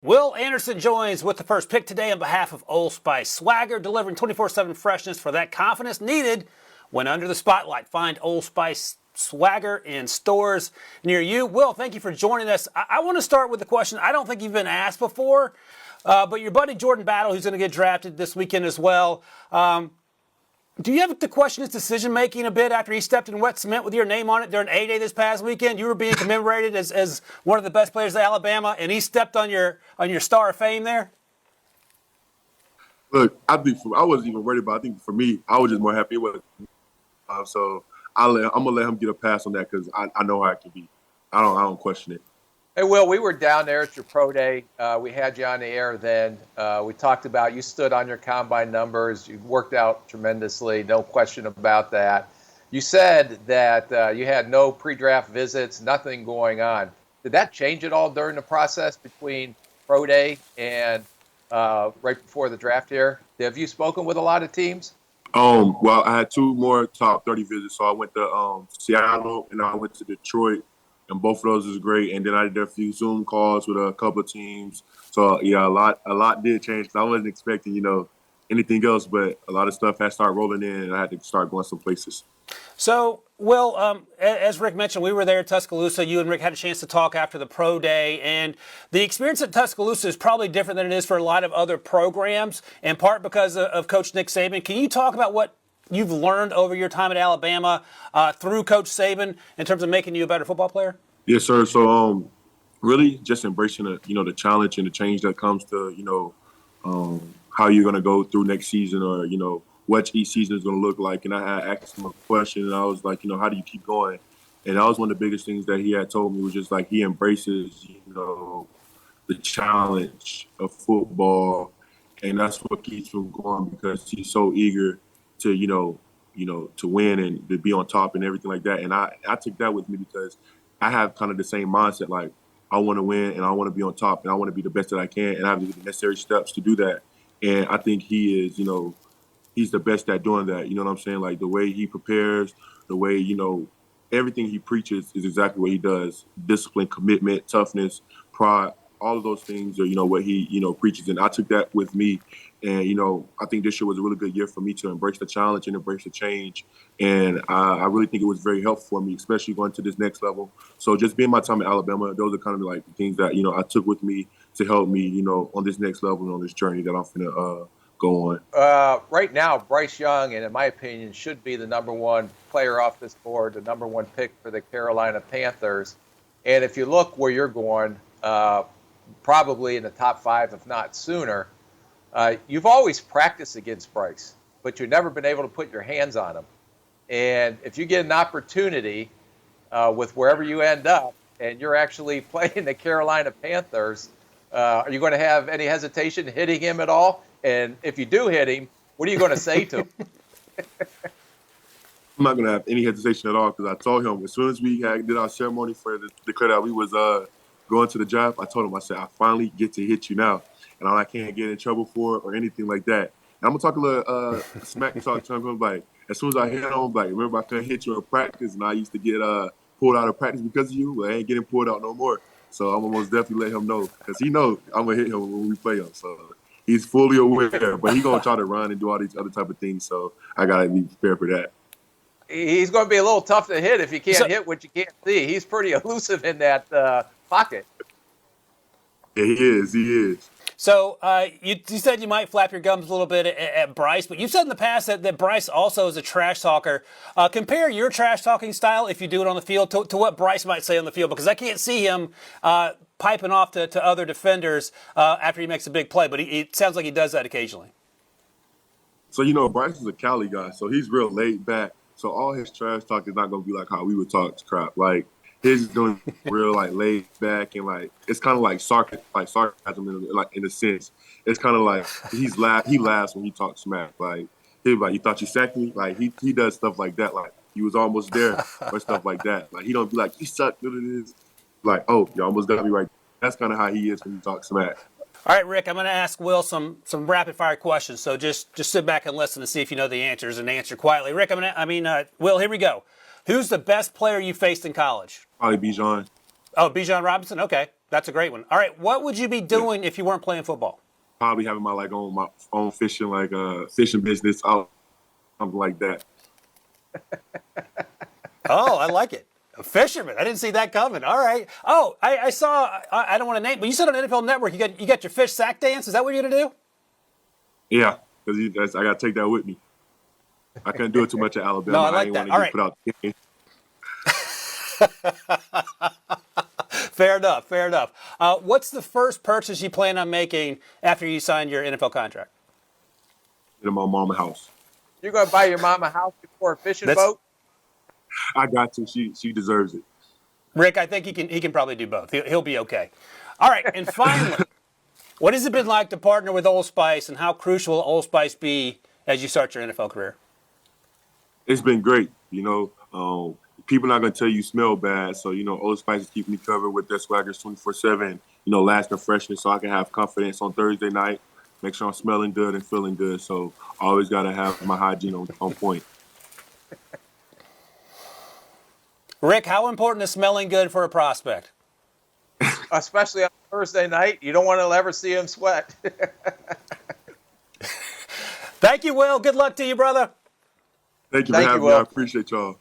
Will Anderson joins with the first pick today on behalf of Old Spice Swagger, delivering 24/7 freshness for that confidence needed when under the spotlight. Find Old Spice Swagger in stores near you. Will, thank you for joining us. I want to start with the question I don't think you've been asked before, but your buddy Jordan Battle, who's going to get drafted this weekend as well, do you have to question his decision-making a bit after he stepped in wet cement with your name on it during A-Day this past weekend? You were being commemorated as one of the best players of Alabama, and he stepped on your Star of Fame there? Look, I wasn't even worried about it. I think for me, I was just more happy with it. So I'm going to let him get a pass on that because I know how it can be. I don't question it. Hey, Will, we were down there at your pro day. We had you on the air then. We talked about you stood on your combine numbers. You worked out tremendously, no question about that. You said that you had no pre-draft visits, nothing going on. Did that change at all during the process between pro day and right before the draft here? Have you spoken with a lot of teams? Well, I had two more top 30 visits. So I went to Seattle and I went to Detroit. And both of those was great. And then I did a few Zoom calls with a couple of teams. So, yeah, a lot did change. I wasn't expecting, anything else. But a lot of stuff had started rolling in, and I had to start going some places. So, Will, as Rick mentioned, we were there at Tuscaloosa. You and Rick had a chance to talk after the pro day. And the experience at Tuscaloosa is probably different than it is for a lot of other programs, in part because of Coach Nick Saban. Can you talk about what you've learned over your time at Alabama through Coach Saban in terms of making you a better football player? Yes, sir. So, really just embracing the challenge and the change that comes to, how you're going to go through next season or, what each season is going to look like. And I had asked him a question and I was like, how do you keep going? And that was one of the biggest things that he had told me was just like he embraces, the challenge of football. And that's what keeps him going because he's so eager to, to win and to be on top and everything like that. And I took that with me because I have kind of the same mindset. Like I want to win and I want to be on top and I want to be the best that I can and I have the necessary steps to do that. And I think he is, he's the best at doing that. You know what I'm saying? Like the way he prepares, the way, everything he preaches is exactly what he does. Discipline, commitment, toughness, pride. All of those things are, what he, preaches. And I took that with me. And, I think this year was a really good year for me to embrace the challenge and embrace the change. And I really think it was very helpful for me, especially going to this next level. So just being my time at Alabama, those are kind of like the things that, I took with me to help me, on this next level and on this journey that I'm going to go on. Right now, Bryce Young, and in my opinion, should be the number one player off this board, the number one pick for the Carolina Panthers. And if you look where you're going, probably in the top 5, if not sooner. You've always practiced against Bryce, but you've never been able to put your hands on him. And if you get an opportunity with wherever you end up and you're actually playing the Carolina Panthers, are you going to have any hesitation hitting him at all? And if you do hit him, what are you going to say to him? I'm not going to have any hesitation at all because I told him as soon as we did our ceremony for the declare that we was going to the draft, I told him, I said, I finally get to hit you now. And I can't get in trouble for it or anything like that. And I'm going to talk a little smack talk to him. Like, as soon as I hit him, like, remember I couldn't hit you in practice and I used to get pulled out of practice because of you. Well, I ain't getting pulled out no more. So I'm going to most definitely let him know because he knows I'm going to hit him when we play him. So he's fully aware. But he's going to try to run and do all these other type of things. So I got to be prepared for that. He's going to be a little tough to hit if you can't hit what you can't see. He's pretty elusive in that pocket. Yeah, he is. So you said you might flap your gums a little bit at Bryce, but you've said in the past that Bryce also is a trash talker. Compare your trash talking style, if you do it on the field, to what Bryce might say on the field, because I can't see him piping off to other defenders after he makes a big play, but it sounds like he does that occasionally. So, Bryce is a Cali guy, so he's real laid back. So all his trash talk is not going to be like how we would talk crap. Like, his is doing real laid back and it's kind of like sarcasm in a sense. It's kind of like he laughs when he talks smack. Like he's like, you thought you sacked me? Like he does stuff like that. Like he was almost there or stuff like that. Like he don't be like, you suck. What it is? Like, oh, you almost got me right. That's kind of how he is when he talks smack. All right, Rick, I'm going to ask Will some rapid fire questions. So just sit back and listen to see if you know the answers and answer quietly. Rick, Will, here we go. Who's the best player you faced in college? Probably Bijan. Oh, Bijan Robinson? Okay. That's a great one. All right. What would you be doing if you weren't playing football? Probably having my own fishing, fishing business, something like that. Oh, I like it. A fisherman. I didn't see that coming. All right. Oh, I saw, I don't want to name, but you said on NFL Network you got your fish sack dance. Is that what you're going to do? Yeah, because I got to take that with me. I couldn't do it too much at Alabama. No, I like didn't that. want to All get put out. Fair enough. Fair enough. What's the first purchase you plan on making after you sign your NFL contract? In my mama's house. You're going to buy your mama a house before a fishing boat? I got to. She deserves it. Rick, I think he can probably do both. He'll be okay. All right, and finally, what has it been like to partner with Old Spice, and how crucial will Old Spice be as you start your NFL career? It's been great. People are not going to tell you smell bad. So, Old Spice is keeping me covered with their swaggers 24/7, lasting freshness so I can have confidence on Thursday night, make sure I'm smelling good and feeling good. So I always got to have my hygiene on point. Rick, how important is smelling good for a prospect? Especially on Thursday night. You don't want to ever see him sweat. Thank you, Will. Good luck to you, brother. Thank you for having me. I appreciate y'all.